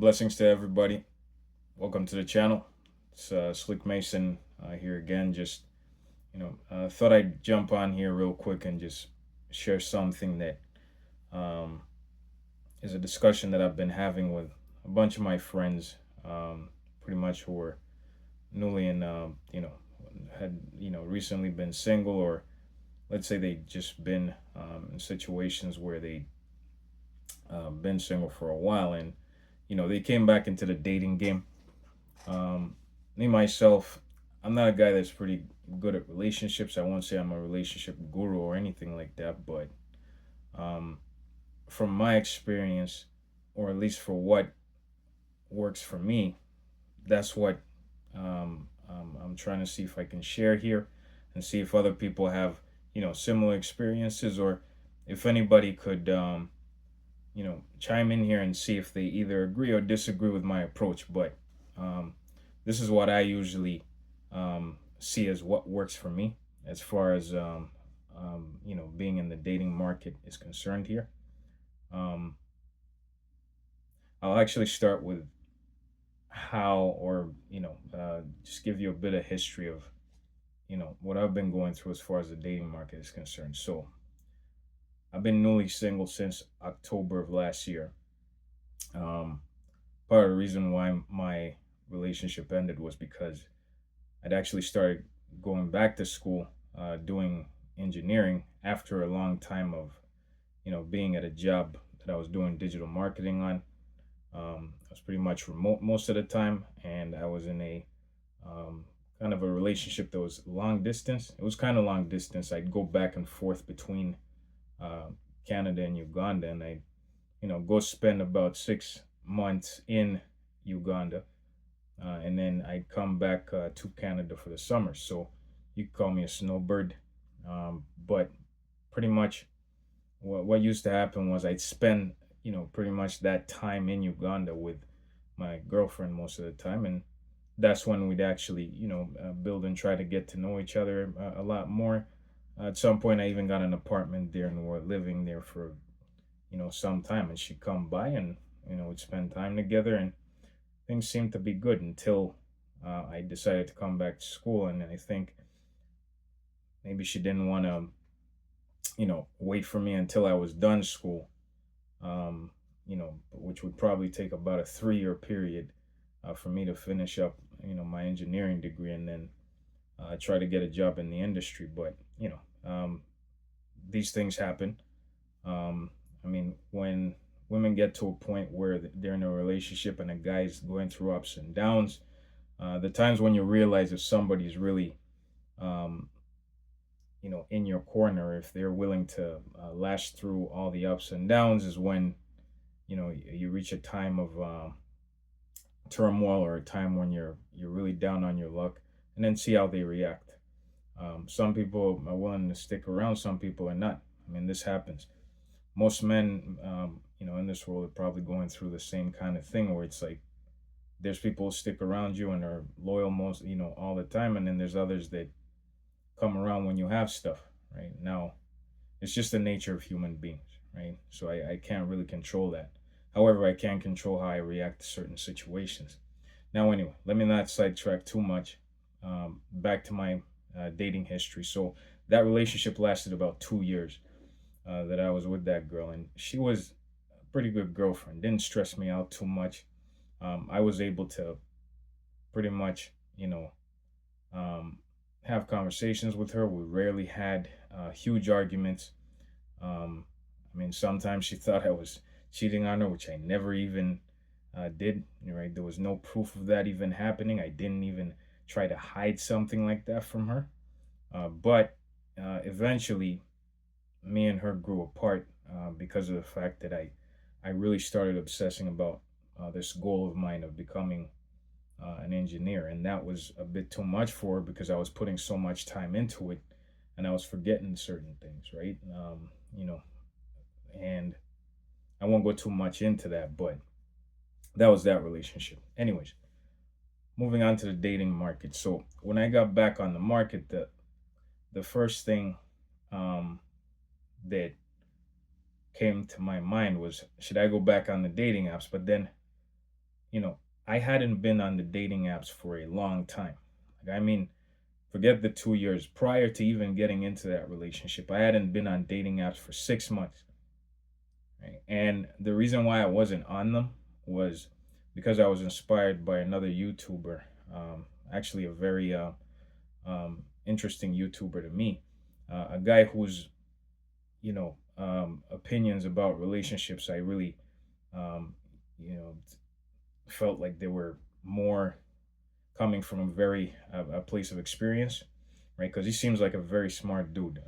Blessings to everybody. Welcome to the channel. It's Slick Mason here again. Just thought I'd jump on here real quick and just share something that um, is a discussion that I've been having with a bunch of my friends, pretty much who are newly in, had recently been single, or let's say they just been in situations where they been single for a while, and they came back into the dating game. Me myself, I'm not a guy that's pretty good at relationships. I won't say I'm a relationship guru or anything like that, but um, from my experience, or at least for what works for me, that's what I'm trying to see if I can share here, and see if other people have similar experiences, or if anybody could chime in here and see if they either agree or disagree with my approach. But um, this is what I usually see as what works for me as far as being in the dating market is concerned here. Um, I'll actually start with how, or just give you a bit of history of what I've been going through as far as the dating market is concerned. So I've been newly single since October of last year. Um, Part of the reason why my relationship ended was because I'd actually started going back to school, doing engineering after a long time of, being at a job that I was doing digital marketing on. I was pretty much remote most of the time, and I was in a kind of a relationship that was long distance. It was kind of long distance. I'd go back and forth between uh, Canada and Uganda, and I'd, go spend about 6 months in Uganda, and then I'd come back to Canada for the summer. So you could call me a snowbird. But pretty much what used to happen was I'd spend, pretty much that time in Uganda with my girlfriend most of the time. And that's when we'd actually, build and try to get to know each other a lot more. At some point, I even got an apartment there and we're living there for, some time. And she'd come by and, we'd spend time together, and things seemed to be good until I decided to come back to school. And I think maybe she didn't want to, wait for me until I was done school, which would probably take about a 3 year period for me to finish up, my engineering degree, and then try to get a job in the industry. But, these things happen. I mean, when women get to a point where they're in a relationship and a guy's going through ups and downs, the times when you realize if somebody's really, um, in your corner, if they're willing to last through all the ups and downs, is when you reach a time of turmoil, or a time when you're really down on your luck, and then see how they react. Some people are willing to stick around, some people are not. I mean, this happens. Most men, in this world, are probably going through the same kind of thing, where it's like there's people who stick around you and are loyal most, all the time, and then there's others that come around when you have stuff. Right now, it's just the nature of human beings, right? So I can't really control that. However, I can control how I react to certain situations. Now, anyway, let me not sidetrack too much. Back to my dating history. So that relationship lasted about 2 years that I was with that girl, and she was a pretty good girlfriend. Didn't stress me out too much. I was able to pretty much, um, have conversations with her. We rarely had huge arguments. I mean, sometimes she thought I was cheating on her, which I never even did. Right? There was no proof of that even happening. I didn't even try to hide something like that from her. But eventually, me and her grew apart because of the fact that I really started obsessing about this goal of mine of becoming an engineer, and that was a bit too much for her because I was putting so much time into it, and I was forgetting certain things, right? And I won't go too much into that, but that was that relationship. Anyways, moving on to the dating market. So when I got back on the market, the first thing that came to my mind was, should I go back on the dating apps? But then you know, I hadn't been on the dating apps for a long time. Like, I mean, forget the 2 years prior to even getting into that relationship. I hadn't been on dating apps for 6 months. Right? And the reason why I wasn't on them was because I was inspired by another YouTuber, actually a very interesting YouTuber to me, a guy whose opinions about relationships I really um, you know felt like they were more coming from a place of experience, right? Because he seems like a very smart dude.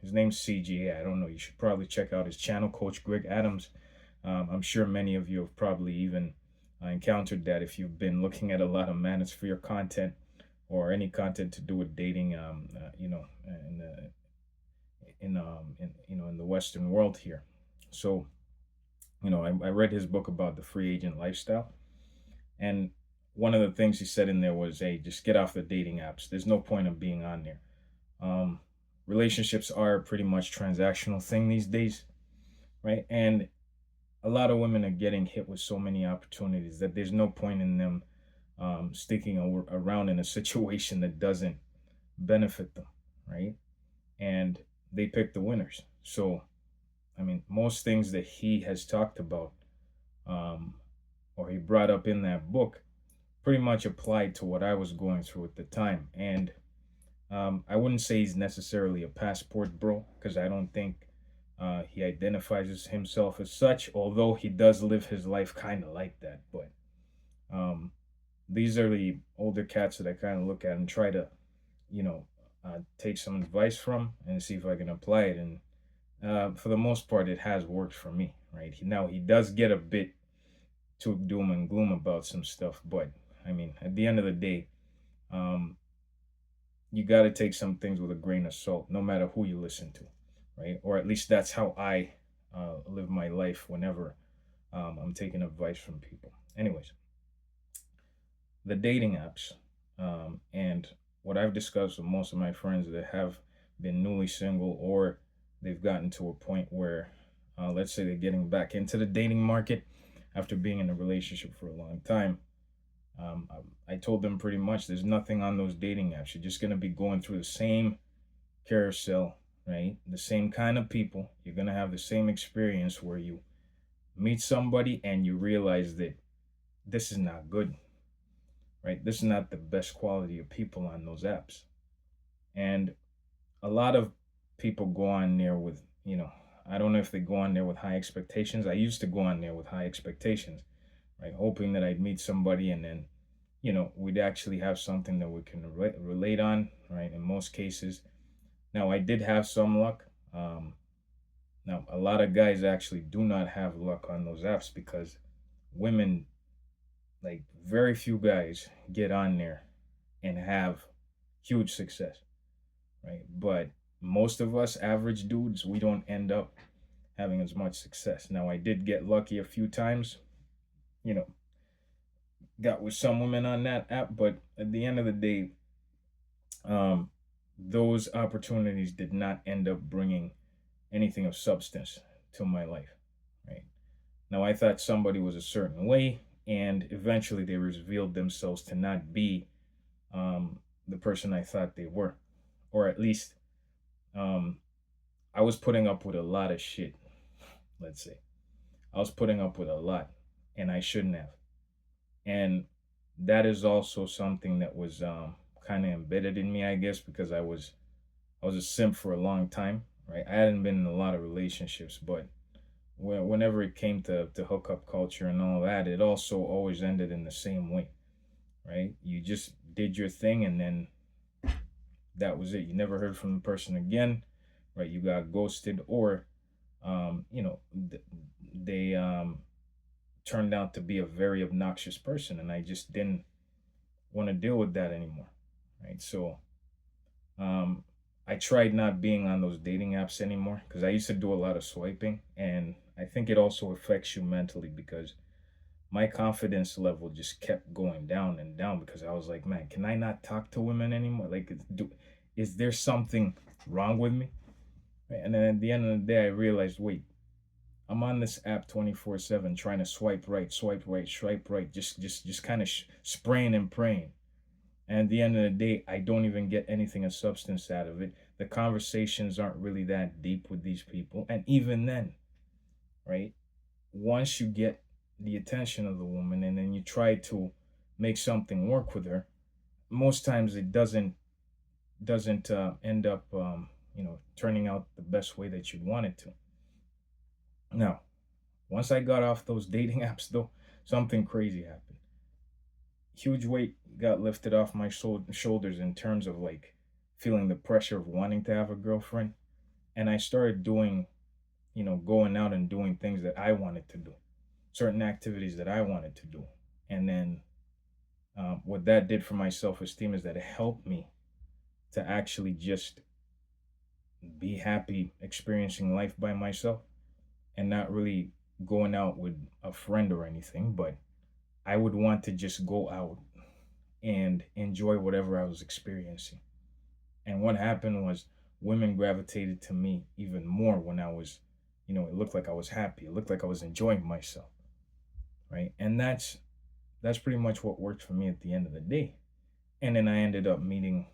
His name's CGA. I don't know. You should probably check out his channel, Coach Greg Adams. I'm sure many of you have probably even encountered that if you've been looking at a lot of manosphere content or any content to do with dating. In the Western world here. So I read his book about the free agent lifestyle, and one of the things he said in there was, "Hey, just get off the dating apps. There's no point of being on there. Um, Relationships are pretty much transactional thing these days, right? And a lot of women are getting hit with so many opportunities that there's no point in them sticking around in a situation that doesn't benefit them, right? And they pick the winners. So, I mean, most things that he has talked about um, or he brought up in that book pretty much applied to what I was going through at the time. And I wouldn't say he's necessarily a passport bro because I don't think he identifies as himself as such, although he does live his life kind of like that. But um, these are the older cats that I kind of look at and try to, take some advice from and see if I can apply it. And for the most part, it has worked for me, right? Now, he does get a bit too doom and gloom about some stuff, but I mean, at the end of the day, um, you got to take some things with a grain of salt, no matter who you listen to, right? Or at least that's how I live my life whenever I'm taking advice from people. Anyways, the dating apps and what I've discussed with most of my friends that have been newly single or they've gotten to a point where, let's say, they're getting back into the dating market after being in a relationship for a long time. I told them pretty much there's nothing on those dating apps. You're just going to be going through the same carousel, right? The same kind of people. You're going to have the same experience where you meet somebody and you realize that this is not good, right? This is not the best quality of people on those apps. And a lot of people go on there with, I don't know if they go on there with high expectations. I used to go on there with high expectations, right? Hoping that I'd meet somebody and then, we'd actually have something that we can relate on, right? In most cases. Now, I did have some luck. Now, a lot of guys actually do not have luck on those apps because women, like very few guys, get on there and have huge success, right? But most of us average dudes, we don't end up having as much success. Now, I did get lucky a few times, you know, got with some women on that app, but at the end of the day, um, those opportunities did not end up bringing anything of substance to my life, right? Now, I thought somebody was a certain way, and eventually they revealed themselves to not be the person I thought they were, or at least um, I was putting up with a lot of shit, let's say. I was putting up with a lot, and I shouldn't have. And that is also something that was kind of embedded in me, I guess, because I was a simp for a long time, right? I hadn't been in a lot of relationships, but whenever it came to hookup culture and all that, it also always ended in the same way, right? You just did your thing, and then that was it. You never heard from the person again, right? You got ghosted, or they turned out to be a very obnoxious person, and I just didn't want to deal with that anymore, right? So um, I tried not being on those dating apps anymore because I used to do a lot of swiping, and I think it also affects you mentally because my confidence level just kept going down and down because I was like, man, can I not talk to women anymore? Like, is there something wrong with me? And then at the end of the day, I realized, wait, I'm on this app 24/7 trying to swipe right, swipe right, just kind of spraying and praying. And at the end of the day, I don't even get anything of substance out of it. The conversations aren't really that deep with these people. And even then, right? Once you get the attention of the woman and then you try to make something work with her, most times it doesn't end up turning out the best way that you'd want it to. Now, once I got off those dating apps though, something crazy happened. Huge weight got lifted off my shoulders in terms of like feeling the pressure of wanting to have a girlfriend, and I started doing, going out and doing things that I wanted to do, certain activities that I wanted to do. And then what that did for my self-esteem is that it helped me to actually just be happy experiencing life by myself and not really going out with a friend or anything, but I would want to just go out and enjoy whatever I was experiencing. And what happened was women gravitated to me even more when I was, it looked like I was happy. It looked like I was enjoying myself, right? And that's pretty much what worked for me at the end of the day. And then I ended up meeting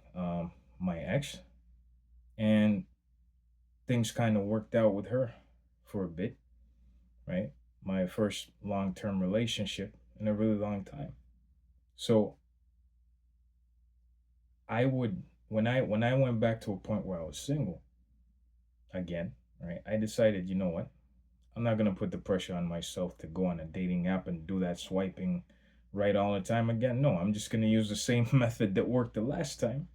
my ex, and things kind of worked out with her for a bit, right? My first long-term relationship in a really long time. So I would when I went back to a point where I was single again, right? I decided, you know what? I'm not gonna put the pressure on myself to go on a dating app and do that swiping right all the time again. No, I'm just gonna use the same method that worked the last time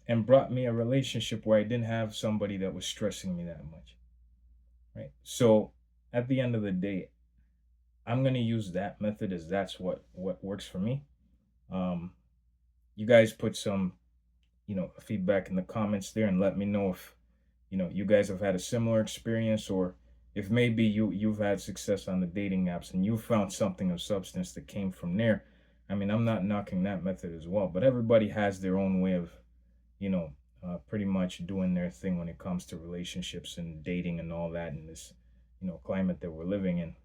and brought me a relationship where I didn't have somebody that was stressing me that much, right? So at the end of the day, I'm gonna use that method as that's what works for me. Um, you guys put some feedback in the comments there and let me know if you guys have had a similar experience, or if maybe you've had success on the dating apps and you found something of substance that came from there. I mean, I'm not knocking that method as well, but everybody has their own way of you know pretty much doing their thing when it comes to relationships and dating and all that in this climate that we're living in.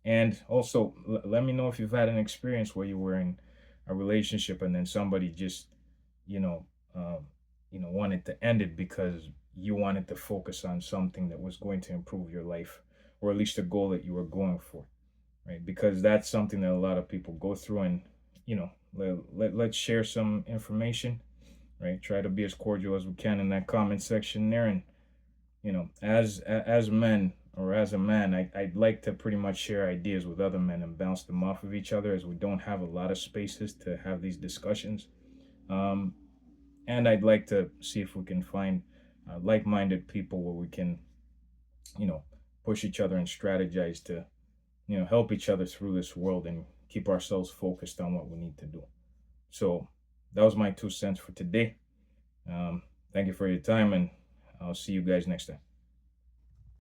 And also, let me know if you've had an experience where you were in a relationship and then somebody just you know, um, wanted to end it because you wanted to focus on something that was going to improve your life, or at least a goal that you were going for, right? Because that's something that a lot of people go through, and let's share some information, right? Try to be as cordial as we can in that comment section there, and as men or as a man, I'd like to pretty much share ideas with other men and bounce them off of each other, as we don't have a lot of spaces to have these discussions. Um, and I'd like to see if we can find like-minded people where we can, you know, push each other and strategize to, help each other through this world and keep ourselves focused on what we need to do. So that was my 2 cents for today. Thank you for your time, and I'll see you guys next time.